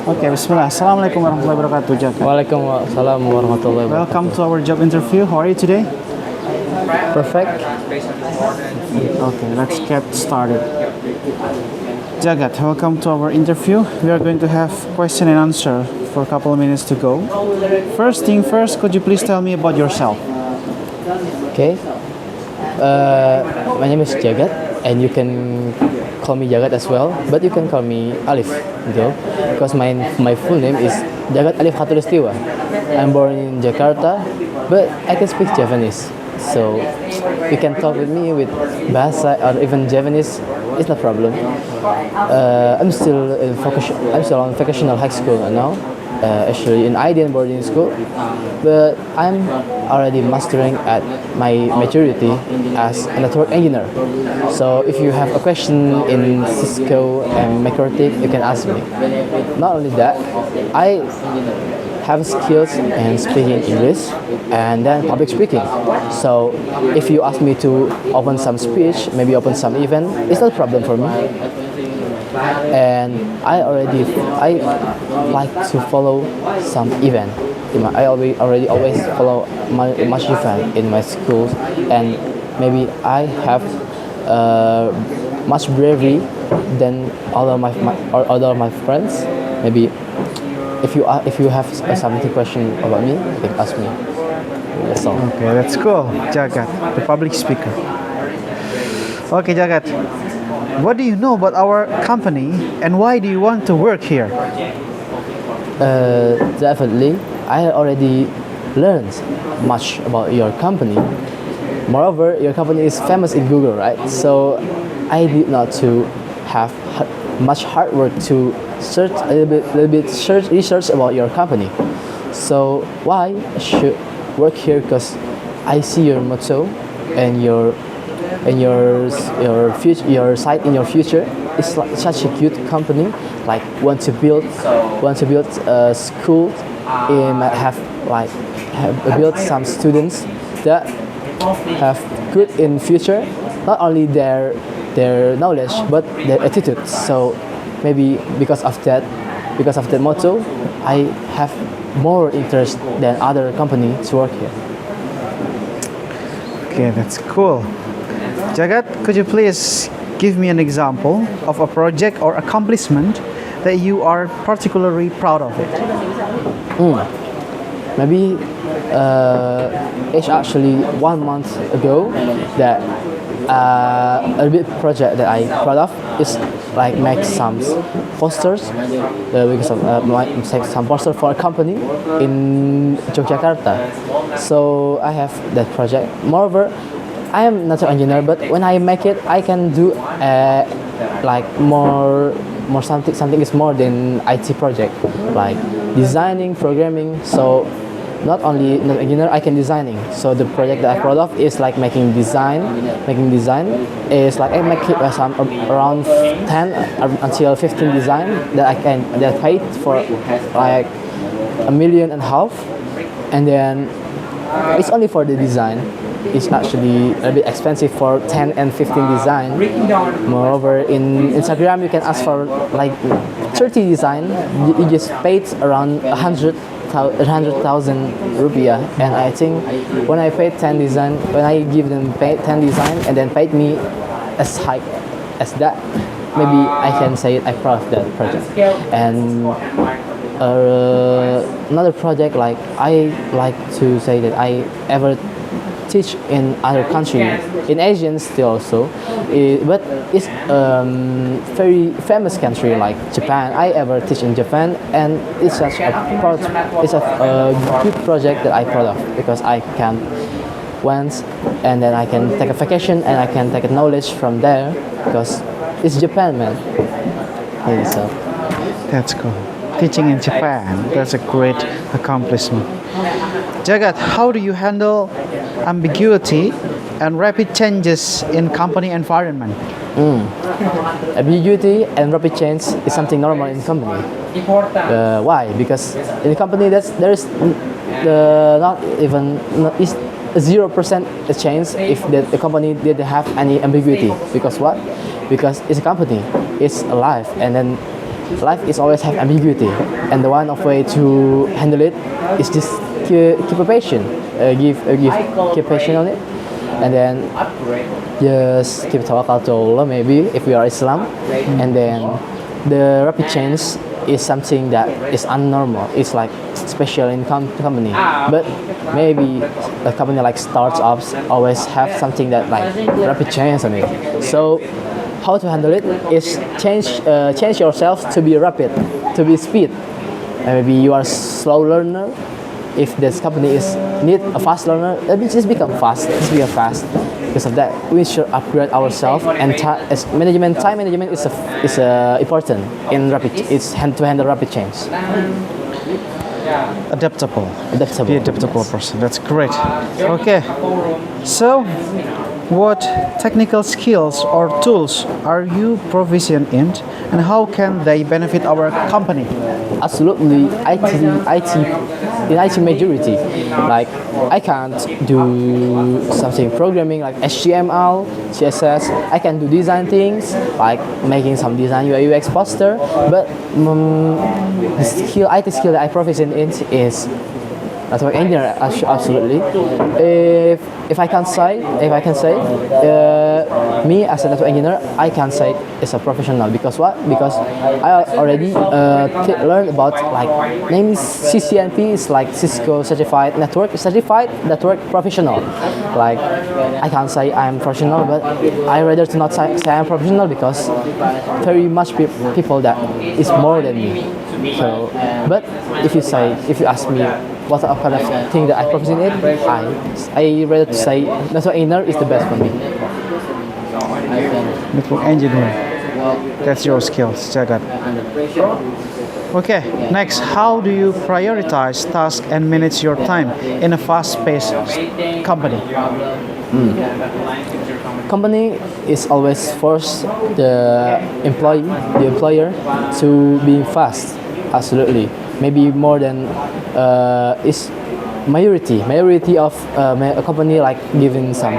Okay, Bismillah. Assalamualaikum warahmatullahi wabarakatuh, Jagat. Waalaikumsalam warahmatullahi wabarakatuh. Welcome to our job interview. How are you today? Perfect. Okay, let's get started. Jagat, welcome to our interview. We are going to have question and answer for a couple of minutes to go. First thing first, could you please tell me about yourself? Okay. My name is Jagat, and you can call me Jagat as well, but you can call me Alif, though, because my full name is Jagat Alif Khatulistiwa. I'm born in Jakarta, but I can speak Javanese, so you can talk with me with Bahasa or even Javanese. It's no problem. I'm still on vocational high school now. Actually in Indian boarding school, but I'm already mastering at my maturity as a network engineer. So if you have a question in Cisco and Microtik, you can ask me. Not only that, I have skills in speaking English and then public speaking. So if you ask me to open some speech, maybe open some event, it's not a problem for me. And I like to follow some event. I already always follow much event in my schools, and maybe I have much bravery than other my friends. Maybe if you have something question about me, you can ask me. That's all. Okay, that's cool. Jagat, the public speaker. Okay, Jagat. What do you know about our company and why do you want to work here? Definitely, I already learned much about your company. Moreover, your company is famous in Google, right? So I need not to have much hard work to search a little bit research about your company. So why I should work here? Because I see your motto and your site in your future is like such a good company. Like want to build a school, build some students that have good in future. Not only their knowledge but their attitude. So maybe because of that motto, I have more interest than other company to work here. Okay, that's cool. Jagat, could you please give me an example of a project or accomplishment that you are particularly proud of it? Maybe it's actually 1 month ago that a big project that I proud of is like make some posters because make some poster for a company in Yogyakarta. So I have that project. Moreover, I am not an engineer, but when I make it, I can do like more something is more than IT project, like designing, programming. So not only not engineer, I can designing. So the project that I proud of is like making design. Making design is like I make some around 10 until 15 design that I paid for like 1.5 million, and then it's only for the design. It's actually a bit expensive for 10 and 15 design. Moreover, in Instagram you can ask for like 30 design. You just paid around 100,000 rupiah, and I think when I paid 10 design, when I give them 10 design and then paid me as high as that, maybe I can say I proud of that project. And another project like I like to say that I ever teach in other country, in Asian still also, but it's very famous country like Japan. I ever teach in Japan, and it's such a good project that I proud of because I can went and then I can take a vacation and I can take a knowledge from there because it's Japan, man. Yeah, so. That's cool. Teaching in Japan, that's a great accomplishment. Jagat, how do you handle ambiguity and rapid changes in company environment? Ambiguity and rapid change is something normal in company. Why? Because in the company there is not even is 0% chance if the company didn't have any ambiguity. Because what? Because it's a company, it's alive, and then life is always have ambiguity, and the one of way to handle it is just keep a patient, keep patient on it, and then just keep tawakal to Allah. Maybe if we are Islam, and then the rapid change is something that is unnormal. It's like special in company, but maybe a company like startups always have something that like rapid change on it. So how to handle it is change yourself to be rapid, to be speed. Maybe you are slow learner. If this company is need a fast learner, let me just become fast. Just become fast. Because of that, we should upgrade ourselves, and time management is important in rapid. It's to handle rapid change. Adaptable. Adaptable. Be adaptable Yes. person. That's great. Okay. So, what technical skills or tools are you proficient in, and how can they benefit our company? Absolutely, in IT majority. Like I can't do something programming like HTML, CSS. I can do design things like making some design UI UX poster. But the IT skill that I proficient in is network engineer. Absolutely. If I can say, me as a network engineer, I can say it's a professional because what? Because I already learned about like namely CCNP is like Cisco certified network professional. Like I can't say I'm professional, but I rather to not say I'm professional because very much people that is more than me. So, but if you ask me what kind of thing that I proficient in, I rather to say network engineer is the best for me. Network engineer. That's your skills, Jagat. Okay, next, how do you prioritize tasks and manage your time in a fast-paced company? Company is always force the employer to be fast. Absolutely, maybe more than is majority of a company like giving some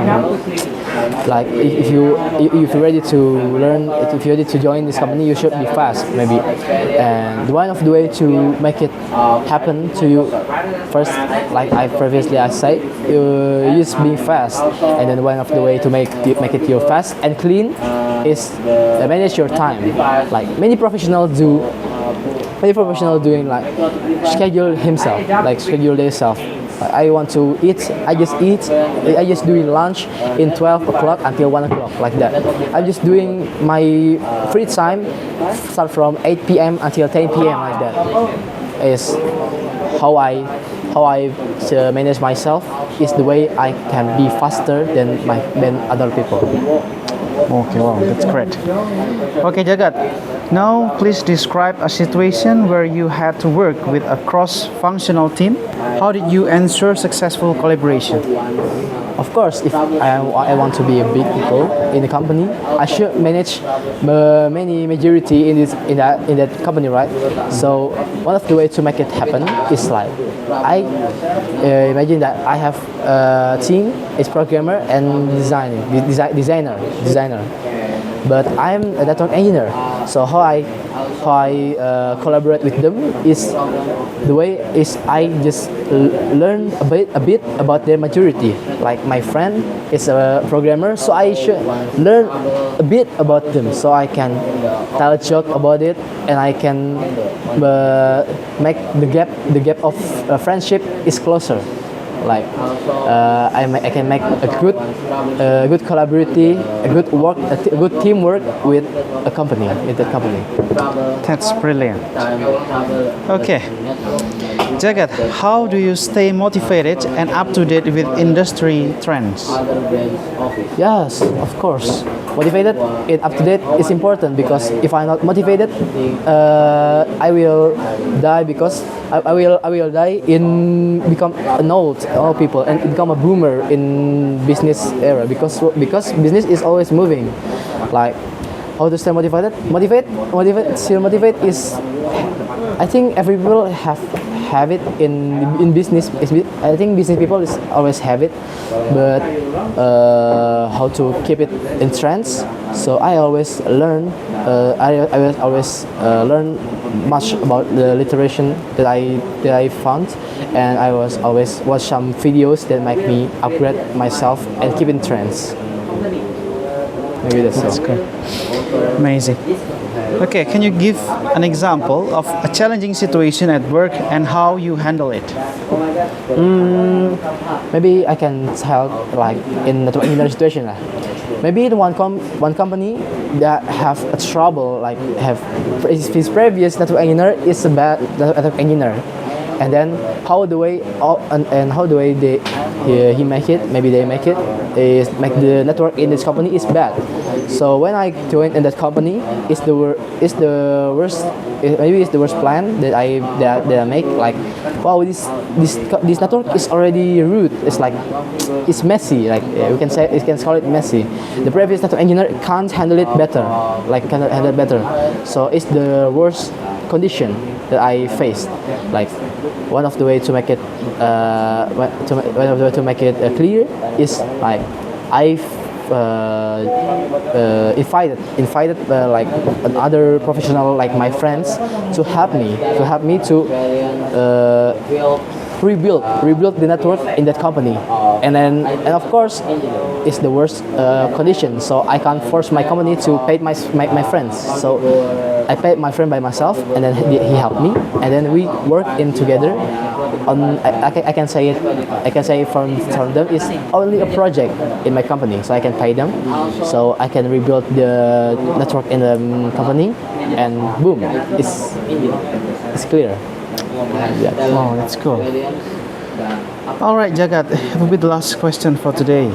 like if you're ready to learn, if you're ready to join this company, you should be fast maybe. And one of the way to make it happen to you first, like I said, you just being fast, and then one of the way to make it you fast and clean is manage your time. Like many professionals doing like schedule themselves. I want to eat, I just doing lunch in 12 o'clock until 1 o'clock, like that. I'm just doing my free time start from 8 p.m. until 10 p.m. like that. Is how I manage myself, is the way I can be faster than other people. Okay, wow, that's great. Okay, Jagat, now please describe a situation where you had to work with a cross-functional team. How did you ensure successful collaboration? Of course, if I want to be a big people in the company, I should manage many majority in that company, right? So one of the way to make it happen is like I imagine that I have a team, it's programmer and designer. But I'm a network engineer, so how I collaborate with them is the way is I just learn a bit about their maturity. Like my friend is a programmer, so I should learn a bit about them, so I can tell a joke about it, and I can make the gap of friendship is closer. Like I can make a good collaborative, a good teamwork with the company. That's brilliant. Okay, Jagat, how do you stay motivated and up to date with industry trends? Yes, of course. Motivated and up to date is important, because if I'm not motivated, I will die, because I will die in become an old people and become a boomer in business era, because business is always moving. Like how to stay motivated? Still motivate is I think every people have it in business. I think business people is always have it, but how to keep it in trends. So I always learn. I will always learn much about the literation that I found, and I was always watch some videos that make me upgrade myself and keep in trends. Maybe that's so. Good. Amazing. Okay, can you give an example of a challenging situation at work and how you handle it? Maybe I can tell like in the engineering situation lah. Maybe the one company that have a trouble like have his previous network engineer is a bad network engineer, and then how the way and how the way he make it, maybe they make it is make the network in this company is bad. So when I joined in that company, it's the worst. Maybe it's the worst plan that I make. Like, wow, this network is already root. It's like it's messy. Like we can say, we can call it messy. The previous network engineer can't handle it better. Like cannot handle it better. So it's the worst condition that I faced. Like one of the way to make it one of the way to make it clear is like I invited like another professional like my friends to help me to rebuild the network in that company, and of course it's the worst condition, so I can't force my company to pay my friends, so I paid my friend by myself, and then he helped me, and then we worked in together on. I can say from them it's only a project in my company, so I can pay them, so I can rebuild the network in the company, and boom, it's clear. Yeah. Wow, that's cool. All right, Jagat, it will be the last question for today.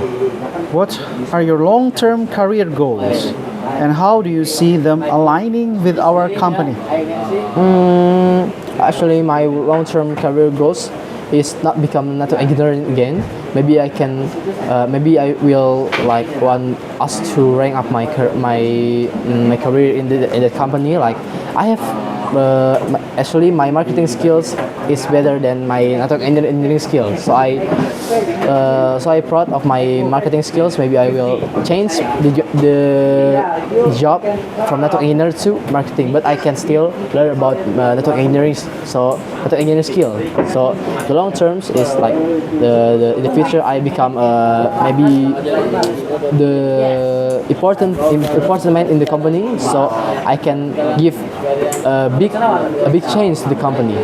What are your long-term career goals, and how do you see them aligning with our company? Actually, my long-term career goals is not become network engineer again. Maybe I can, maybe I will like want us to rank up my career in the company. Like I have. Actually, my marketing skills is better than my network engineering skills. So I proud of my marketing skills. Maybe I will change the job from network engineer to marketing, but I can still learn about network engineering. So network engineering skill. So the long terms is like in the future I become maybe the important man in the company. So I can give a big change to the company.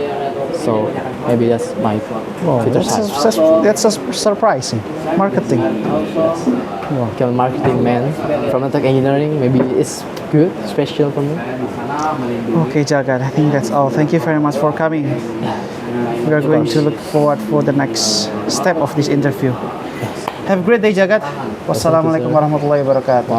So maybe that's my future side. That's surprising. Marketing. Become a marketing man from network engineering. Maybe it's good, special for me. Okay, Jagat, I think that's all. Thank you very much for coming. We are going to look forward for the next step of this interview. Have a great day, Jagat. Wassalamualaikum warahmatullahi wabarakatuh.